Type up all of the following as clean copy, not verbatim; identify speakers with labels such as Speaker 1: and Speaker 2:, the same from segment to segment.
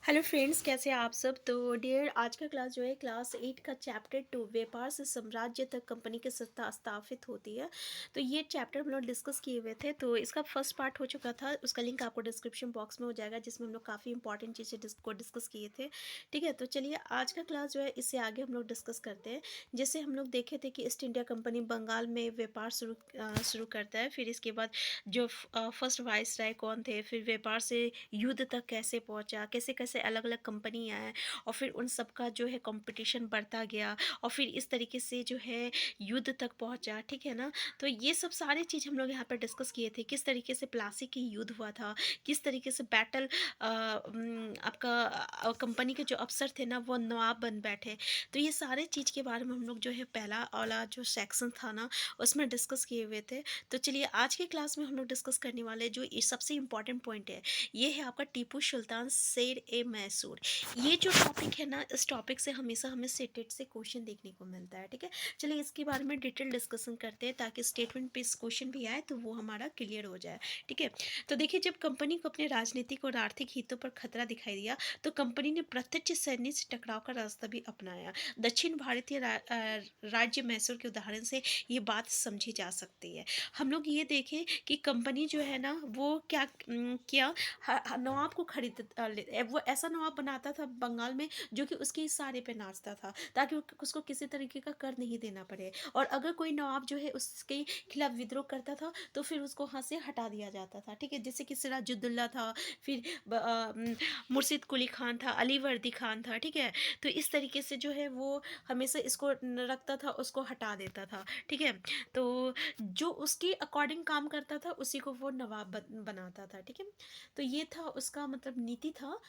Speaker 1: Hello friends, कैसे हैं आप सब। तो डियर, आज का क्लास जो है क्लास 8 का चैप्टर 2 व्यापार से साम्राज्य तक कंपनी की सत्ता स्थापित होती है। तो ये चैप्टर हम लोग डिस्कस किए हुए थे। तो इसका फर्स्ट पार्ट हो चुका था, उसका लिंक आपको डिस्क्रिप्शन बॉक्स में हो जाएगा, जिसमें हम लोग काफ़ी इंपॉर्टेंट चीज़ें को डिस्कस किए थे। ठीक है, तो चलिए आज का क्लास जो है इससे आगे हम लोग डिस्कस करते हैं। जैसे हम लोग देखे थे कि ईस्ट इंडिया कंपनी बंगाल में व्यापार शुरू करता है। फिर इसके बाद जो फर्स्ट वाइस राय कौन थे, फिर व्यापार से युद्ध तक कैसे पहुंचा, कैसे कैसे अलग अलग कंपनियां हैं, और फिर उन सब का जो है कंपटीशन बढ़ता गया, और फिर इस तरीके से जो है युद्ध तक पहुंचा। ठीक है ना। तो ये सब सारी चीज़ हम लोग यहाँ पर डिस्कस किए थे, किस तरीके से प्लासी की युद्ध हुआ था, किस तरीके से बैटल आपका कंपनी के जो अफसर थे ना वो नवाब बन बैठे। तो ये सारे चीज़ के बारे में हम लोग जो है पहला वाला जो सेक्शन था ना उसमें डिस्कस किए हुए थे। तो चलिए आज के क्लास में हम लोग डिस्कस करने वाले जो ये सबसे इम्पॉर्टेंट पॉइंट है, ये है आपका टीपू सुल्तान शेर ए मैसूर। ये जो टॉपिक है ना, इस टॉपिक से हमेशा हमें सेटेट से क्वेश्चन देखने को मिलता है। ठीक है, चलिए इसके बारे में डिटेल डिस्कशन करते हैं, ताकि स्टेटमेंट पे क्वेश्चन भी आए तो वो हमारा क्लियर हो जाए। ठीक है, तो देखिए, जब कंपनी को अपने राजनीतिक और आर्थिक हितों पर खतरा दिखाई दिया तो कंपनी ने प्रत्यक्ष सैन्य से टकराव का रास्ता भी अपनाया। दक्षिण भारतीय राज्य मैसूर के उदाहरण से ये बात समझी जा सकती है। हम लोग ये देखें कि कंपनी जो है ना वो क्या नवाब को वो ऐसा नवाब बनाता था बंगाल में जो कि उसके इशारे पे नाचता था, ताकि उसको किसी तरीके का कर नहीं देना पड़े। और अगर कोई नवाब जो है उसके खिलाफ विद्रोह करता था तो फिर उसको वहाँ से हटा दिया जाता था। ठीक है, जैसे कि सिराजुद्दौला था, फिर मुर्शिद कुली खान था, अली वर्दी खान था। ठीक है, तो इस तरीके से जो है वो हमेशा इसको रखता था, उसको हटा देता था। ठीक है, तो जो उसके अकॉर्डिंग काम करता था उसी को वो नवाब बनाता था। ठीक है, तो ये था उसका मतलब नीति था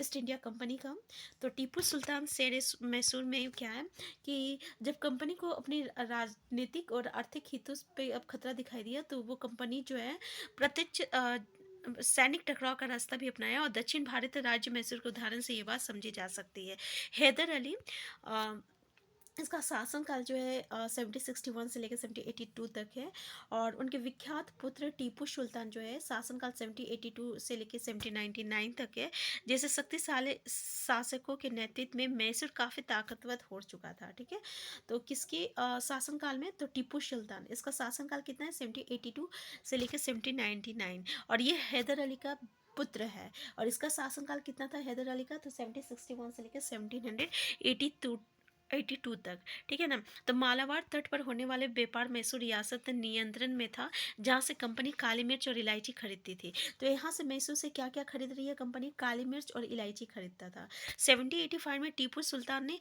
Speaker 1: ईस्ट इंडिया कंपनी का। तो टीपू सुल्तान शेर मैसूर में क्या है कि जब कंपनी को अपनी राजनीतिक और आर्थिक हितों पे अब खतरा दिखाई दिया तो वो कंपनी जो है प्रत्यक्ष सैनिक टकराव का रास्ता भी अपनाया, और दक्षिण भारतीय राज्य मैसूर के उदाहरण से ये बात समझी जा सकती है। हैदर अली इसका शासनकाल जो है 1761 से लेकर 1782 तक है। और उनके विख्यात पुत्र टीपू सुल्तान जो है शासनकाल 1782 से लेकर 1799 तक है। जैसे शक्तिशाली शासकों के नेतृत्व में मैसूर काफ़ी ताकतवर हो चुका था। ठीक है, तो किसके शासनकाल में, तो टीपू सुल्तान, इसका शासनकाल कितना है 1782 से लेकर 1799। और ये हैदर अली का पुत्र है। और इसका शासनकाल कितना था हैदर अली का, तो 1761 से लेकर 1782 तक। ठीक है ना। तो मालाबार तट पर होने वाले व्यापार मैसूर रियासत नियंत्रण में था, जहाँ से कंपनी काली मिर्च और इलायची खरीदती थी। तो यहाँ से मैसूर से क्या क्या खरीद रही है कंपनी, काली मिर्च और इलायची खरीदता था। 1785 में टीपू सुल्तान ने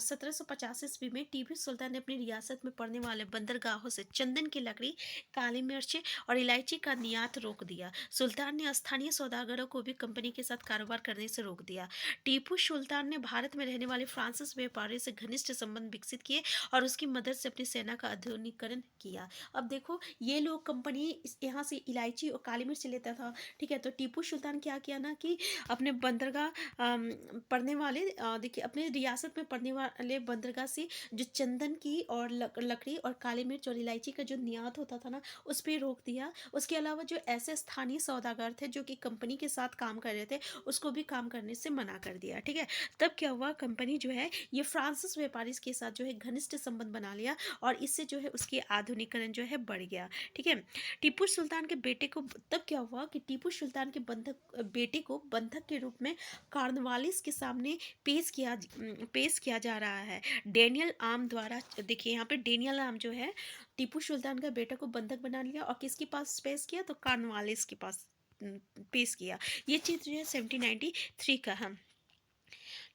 Speaker 1: 1785 ईस्वी में टीपू सुल्तान ने अपनी रियासत में पड़ने वाले बंदरगाहों से चंदन की लकड़ी, काली मिर्च और इलायची का निर्यात रोक दिया। सुल्तान ने स्थानीय सौदागरों को भी कंपनी के साथ कारोबार करने से रोक दिया। टीपू सुल्तान ने भारत में रहने वाले फ्रांसीसी व्यापारियों से घनिष्ठ संबंध विकसित किए और उसकी मदद से अपनी सेना का आधुनिकीकरण किया। अब देखो, ये लोग कंपनी यहाँ से इलायची और काली मिर्च लेता था। ठीक है, तो टीपू सुल्तान क्या किया ना कि अपने बंदरगाह पड़ने वाले देखिए अपने रियासत में पड़ने वाले बंदरगाह से जो चंदन की और लकड़ी और काली मिर्च और इलायची का जो निर्यात होता था ना उस पर रोक दिया। उसके अलावा जो ऐसे स्थानीय सौदागर थे जो कि कंपनी के साथ काम कर रहे थे उसको भी काम करने से मना कर दिया। ठीक है, तब क्या हुआ, कंपनी जो है ये फ्रांसिस व्यापारी के साथ जो है घनिष्ठ संबंध बना लिया, और इससे जो है उसकी आधुनिकीकरण जो है बढ़ गया। ठीक है, टीपू सुल्तान के बेटे को तब क्या हुआ कि टीपू सुल्तान के बंधक बेटे को बंधक के रूप में कार्नवालिस के सामने पेश किया जा रहा है डेनियल आम द्वारा। देखिए यहाँ पे डेनियल आम जो है टीपू सुल्तान का बेटा को बंधक बना लिया और किसके पास पेश किया, तो कार्नवालिस के पास पेश किया। ये चीज़ जो है 1793 का है।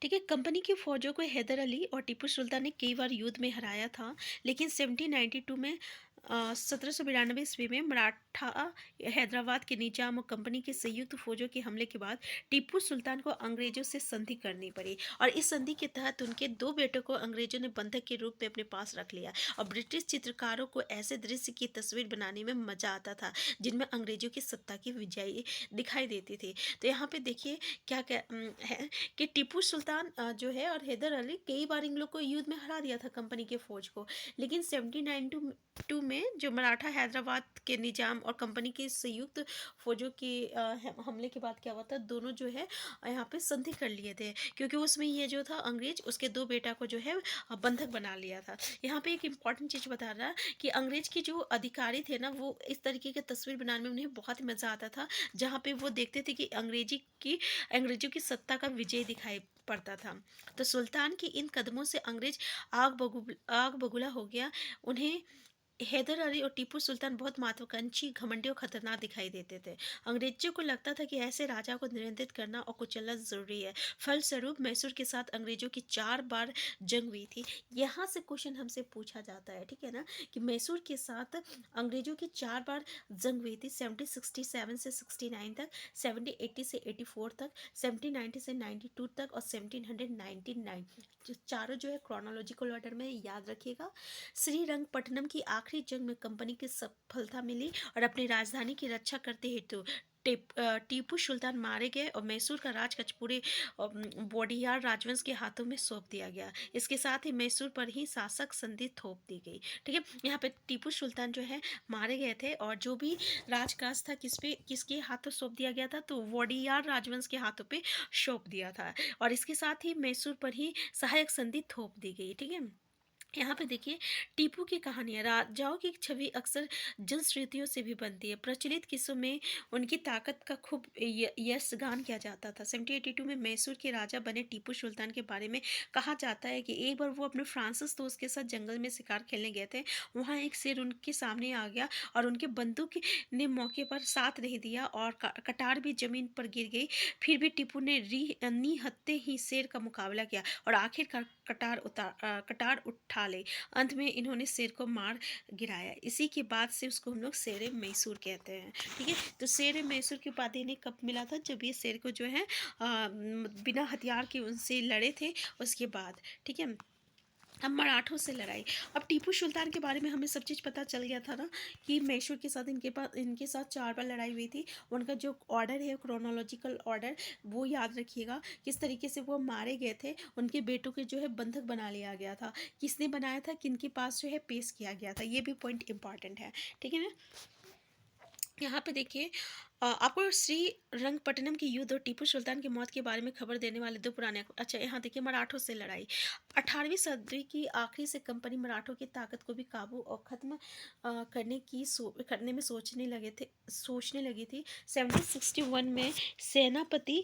Speaker 1: ठीक है, कंपनी की फौजों को हैदर अली और टीपू सुल्तान ने कई बार युद्ध में हराया था, लेकिन 1792 में 1792 ईस्वी में मराठा हैदराबाद के निजाम और कंपनी के संयुक्त फौजों के हमले के बाद टीपू सुल्तान को अंग्रेजों से संधि करनी पड़ी, और इस संधि के तहत उनके दो बेटों को अंग्रेजों ने बंधक के रूप में अपने पास रख लिया। और ब्रिटिश चित्रकारों को ऐसे दृश्य की तस्वीर बनाने में मजा आता था जिनमें अंग्रेजों की सत्ता की विजय दिखाई देती थी। तो यहाँ पे देखिए क्या क्या है कि टीपू सुल्तान जो है और हैदर अली कई बार इन लोग को युद्ध में हरा दिया था कंपनी के फौज को, लेकिन 1792 में में जो मराठा हैदराबाद के निजाम और कंपनी के संयुक्त फौजों के हमले के बाद क्या हुआ था, दोनों जो है यहाँ पे संधि कर लिए थे, क्योंकि उसमें ये जो था अंग्रेज उसके दो बेटा को जो है बंधक बना लिया था। यहाँ पे एक इम्पॉर्टेंट चीज़ बता रहा कि अंग्रेज के जो अधिकारी थे ना, वो इस तरीके की तस्वीर बनाने में उन्हें बहुत ही मज़ा आता था, जहाँ पे वो देखते थे कि अंग्रेजों की सत्ता का विजय दिखाई पड़ता था। तो सुल्तान के इन कदमों से अंग्रेज आग बगुला हो गया। उन्हें हैदर अली और टीपू सुल्तान बहुत महत्वाकांक्षी, घमंडी और खतरनाक दिखाई देते थे। अंग्रेजों को लगता था कि ऐसे राजा को नियंत्रित करना और कुचलना जरूरी है। फलस्वरूप मैसूर के साथ अंग्रेजों की 4 बार जंग हुई थी। यहाँ से क्वेश्चन हमसे पूछा जाता है, ठीक है ना, कि मैसूर के साथ अंग्रेजों की 4 बार जंग हुई थी, 1767 से 69 तक, 1780 से 84 तक, 1790 से 92 तक और 1799। चारों जो है क्रोनोलॉजिकल ऑर्डर में याद रखिएगा। श्रीरंगपट्टनम की आखिरी जंग में कंपनी की सफलता मिली और अपनी राजधानी की रक्षा करते हेतु टीपू सुल्तान मारे गए और मैसूर का राजकक्ष पूरे वोडियार राजवंश के हाथों में सौंप दिया गया। इसके साथ ही मैसूर पर ही शासक संधि थोप दी गई। ठीक है, यहाँ पे टीपू सुल्तान जो है मारे गए थे और जो भी राजकाज था किसके हाथों सौंप दिया गया था, तो वोडियार राजवंश के हाथों पे सौंप दिया था और इसके साथ ही मैसूर पर ही सहायक संधि थोप दी गई। ठीक है, यहाँ पे देखिए टीपू की कहानियाँ, राजाओं की छवि अक्सर जनश्रुतियों से भी बनती है। प्रचलित किस्सों में उनकी ताकत का खूब यशगान किया जाता था। 1782 में मैसूर के राजा बने टीपू सुल्तान के बारे में कहा जाता है कि एक बार वो अपने फ्रांसिस दोस्त के साथ जंगल में शिकार खेलने गए थे। वहाँ एक शेर उनके सामने आ गया और उनके बंदूक ने मौके पर साथ नहीं दिया और कटार भी जमीन पर गिर गई। फिर भी टीपू ने निहत्ते ही शेर का मुकाबला किया और आखिरकार कटार उठा ले। अंत में इन्होंने शेर को मार गिराया। इसी के बाद से उसको हम लोग शेर मैसूर कहते हैं। ठीक है, तो शेर मैसूर की उपाधि इन्हें कब मिला था, जब ये शेर को जो है बिना हथियार के उनसे लड़े थे उसके बाद। ठीक है, अब मराठों से लड़ाई। अब टीपू सुल्तान के बारे में हमें सब चीज़ पता चल गया था ना, कि मैसूर के साथ इनके साथ 4 बार लड़ाई हुई थी। उनका जो ऑर्डर है क्रोनोलॉजिकल ऑर्डर, वो याद रखिएगा, किस तरीके से वो मारे गए थे। उनके बेटों के जो है बंधक बना लिया गया था, किसने बनाया था, किनके पास जो है पेश किया गया था, ये भी पॉइंट इंपॉर्टेंट है। ठीक है ना, यहाँ पे देखिए आपको श्रीरंगपट्टनम की युद्ध और टीपू सुल्तान की मौत के बारे में खबर देने वाले दो पुराने, अच्छा यहाँ देखिए मराठों से लड़ाई। 18वीं सदी की आखिरी से कंपनी मराठों की ताकत को भी काबू और खत्म करने में सोचने लगी थी। 1761 में सेनापति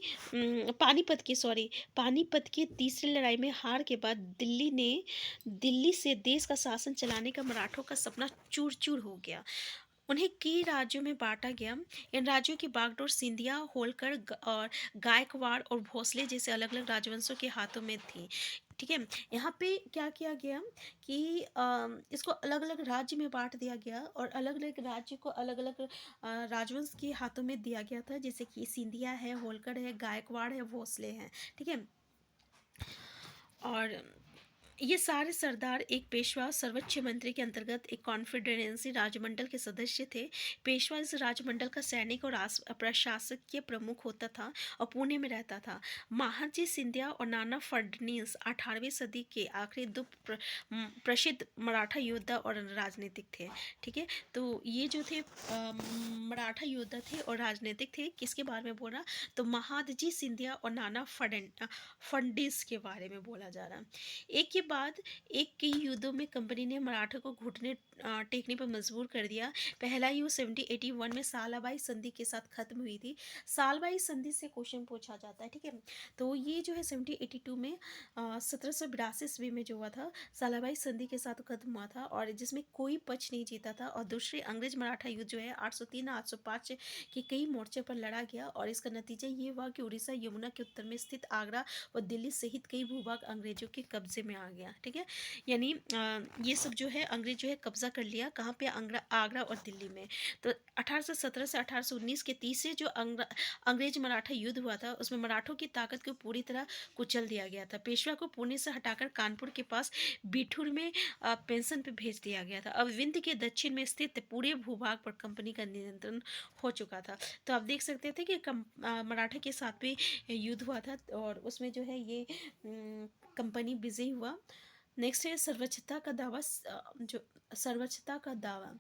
Speaker 1: पानीपत की तीसरी लड़ाई में हार के बाद दिल्ली से देश का शासन चलाने का मराठों का सपना चूर चूर हो गया। उन्हें कई राज्यों में बांटा गया। इन राज्यों की बागडोर सिंधिया, होलकर और गायकवाड़ और भोसले जैसे अलग अलग राजवंशों के हाथों में थी। ठीक है, यहाँ पे क्या किया गया कि इसको अलग अलग राज्य में बांट दिया गया और अलग अलग राज्य को अलग अलग राजवंश के हाथों में दिया गया था, जैसे कि सिंधिया है, होलकर है, गायकवाड़ है, भोसले हैं। ठीक है, और ये सारे सरदार एक पेशवा सर्वोच्च मंत्री के अंतर्गत एक कॉन्फेडरेंसी राजमंडल के सदस्य थे। पेशवा इस राजमंडल का सैनिक और प्रशासकीय प्रमुख होता था और पुणे में रहता था। महाजी सिंधिया और नाना फडणवीस 18वीं सदी के आखिरी दो प्रसिद्ध मराठा योद्धा और राजनीतिक थे। ठीक है, तो ये जो थे मराठा योद्धा थे और राजनीतिक थे, किसके बारे में बोल रहा, तो महादजी सिंधिया और नाना फडणवीस के बारे में बोला जा रहा। एक के बाद एक कई युद्धों में कंपनी ने मराठों को घुटने टेकने पर मजबूर कर दिया। पहला युद्ध 1781 में सालाबाई संधि के साथ खत्म हुई थी। सालबाई संधि से क्वेश्चन पूछा जाता है। ठीक है, तो ये जो है 1782 में 1782 ईस्वी में जो हुआ था, सालाबाई संधि के साथ खत्म हुआ था और जिसमें कोई पक्ष नहीं जीता था और दूसरे अंग्रेज मराठा युद्ध जो है 803 805 के कई मोर्चे पर लड़ा गया और इसका नतीजा ये हुआ कि उड़ीसा यमुना के उत्तर में स्थित आगरा और दिल्ली सहित कई भूभाग अंग्रेजों के कब्जे में आ गया। ठीक है, यानी ये सब जो है अंग्रेज जो है कब्जा कर लिया, कहाँ पे, आगरा और दिल्ली में। तो 1817 से 1819 के तीसरे जो अंग्रेज मराठा युद्ध हुआ था, उसमें मराठों की ताकत को पूरी तरह कुचल दिया गया था। पेशवा को पुणे से हटाकर कानपुर के पास बिठूर में पेंशन पे भेज दिया गया था। अब विंध्य के दक्षिण में स्थित पूरे भूभाग पर कंपनी का नियंत्रण हो चुका था। तो आप देख सकते थे कि मराठा के साथ भी युद्ध हुआ था और उसमें जो है ये कंपनी विजयी हुआ। नेक्स्ट है सर्वोच्चता का दावा। जो सर्वोच्चता का दावा,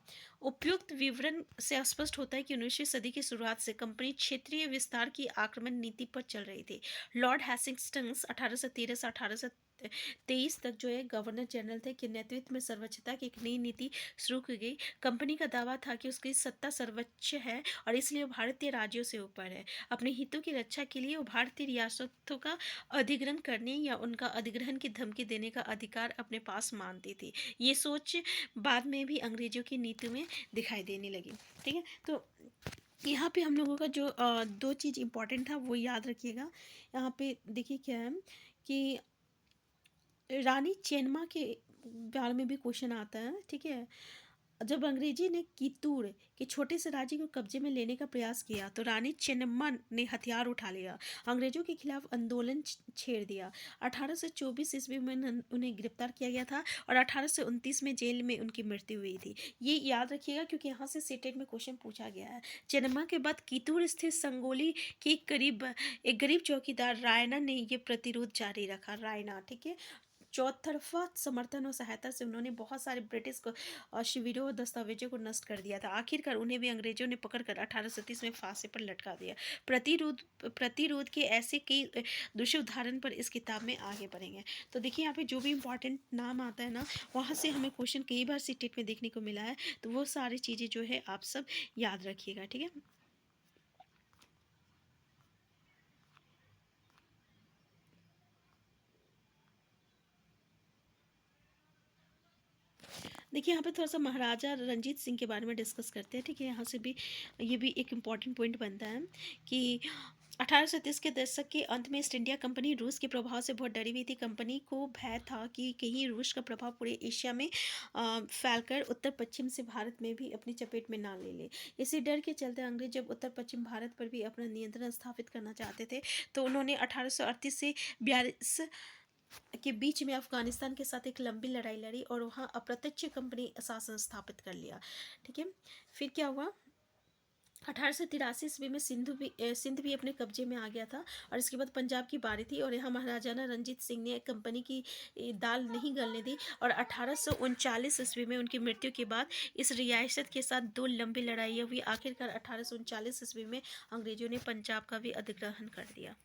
Speaker 1: उपयुक्त विवरण से स्पष्ट होता है कि 19वीं सदी की शुरुआत से कंपनी क्षेत्रीय विस्तार की आक्रमण नीति पर चल रही थी। लॉर्ड हैस्टिंग्स 1813 से 1823 तक जो है गवर्नर जनरल थे के नेतृत्व में सर्वोच्चता की एक नई नीति शुरू की गई। कंपनी का दावा था कि उसकी सत्ता सर्वोच्च है और इसलिए वो भारतीय राज्यों से ऊपर है। अपने हितों की रक्षा के लिए वो भारतीय रियासतों का अधिग्रहण करने या उनका अधिग्रहण की धमकी देने का अधिकार अपने पास मानती थी। ये सोच बाद में भी अंग्रेजों की नीति में दिखाई देने लगी। ठीक है, तो यहाँ पे हम लोगों का जो दो चीज़ इंपॉर्टेंट था वो याद रखिएगा। यहाँ पे देखिए क्या है कि रानी चेन्नम्मा के बारे में भी क्वेश्चन आता है। ठीक है, जब अंग्रेजी ने कित्तूर के छोटे से राज्य को कब्जे में लेने का प्रयास किया तो रानी चेन्नम्मा ने हथियार उठा लिया, अंग्रेजों के खिलाफ आंदोलन छेड़ दिया। 1824 ईस्वी में उन्हें गिरफ्तार किया गया था और 1829 में जेल में उनकी मृत्यु हुई थी। ये याद रखिएगा क्योंकि यहाँ से सीटेट में क्वेश्चन पूछा गया है। चेन्नम्मा के बाद कित्तूर स्थित संगोली के करीब एक गरीब चौकीदार रायना ने ये प्रतिरोध जारी रखा। रायना, ठीक है, चौतरफा समर्थन और सहायता से उन्होंने बहुत सारे ब्रिटिश को शिविरों और दस्तावेजों को नष्ट कर दिया था। आखिरकार उन्हें भी अंग्रेजों ने पकड़कर 1830 में फांसी पर लटका दिया। प्रतिरोध के ऐसे कई दूसरे उदाहरण पर इस किताब में आगे बढ़ेंगे। तो देखिए यहाँ पे जो भी इंपॉर्टेंट नाम आता है ना, वहाँ से हमें क्वेश्चन कई बार सीटेट में देखने को मिला है। तो वो सारी चीज़ें जो है आप सब याद रखिएगा। ठीक है, देखिए यहाँ पे थोड़ा सा महाराजा रंजीत सिंह के बारे में डिस्कस करते हैं। ठीक है, यहाँ से भी ये भी एक इम्पॉर्टेंट पॉइंट बनता है कि 1830 के दशक के अंत में ईस्ट इंडिया कंपनी रूस के प्रभाव से बहुत डरी हुई थी। कंपनी को भय था कि कहीं रूस का प्रभाव पूरे एशिया में फैलकर उत्तर पश्चिम से भारत में भी अपनी चपेट में ना ले ले। इसी डर के चलते अंग्रेज जब उत्तर पश्चिम भारत पर भी अपना नियंत्रण स्थापित करना चाहते थे तो उन्होंने 1838 से 42 के बीच में अफगानिस्तान के साथ एक लंबी लड़ाई लड़ी और वहाँ अप्रत्यक्ष कंपनी शासन स्थापित कर लिया। ठीक है, फिर क्या हुआ, 1883 ईस्वी में सिंध भी अपने कब्जे में आ गया था और इसके बाद पंजाब की बारी थी और यहाँ महाराजा रंजीत सिंह ने कंपनी की दाल नहीं गलने दी और 1839 ईस्वी में उनकी मृत्यु के बाद इस रियासत के साथ दो लंबी लड़ाइयाँ हुई। आखिरकार 1839 ईस्वी में अंग्रेजों ने पंजाब का भी अधिग्रहण कर दिया।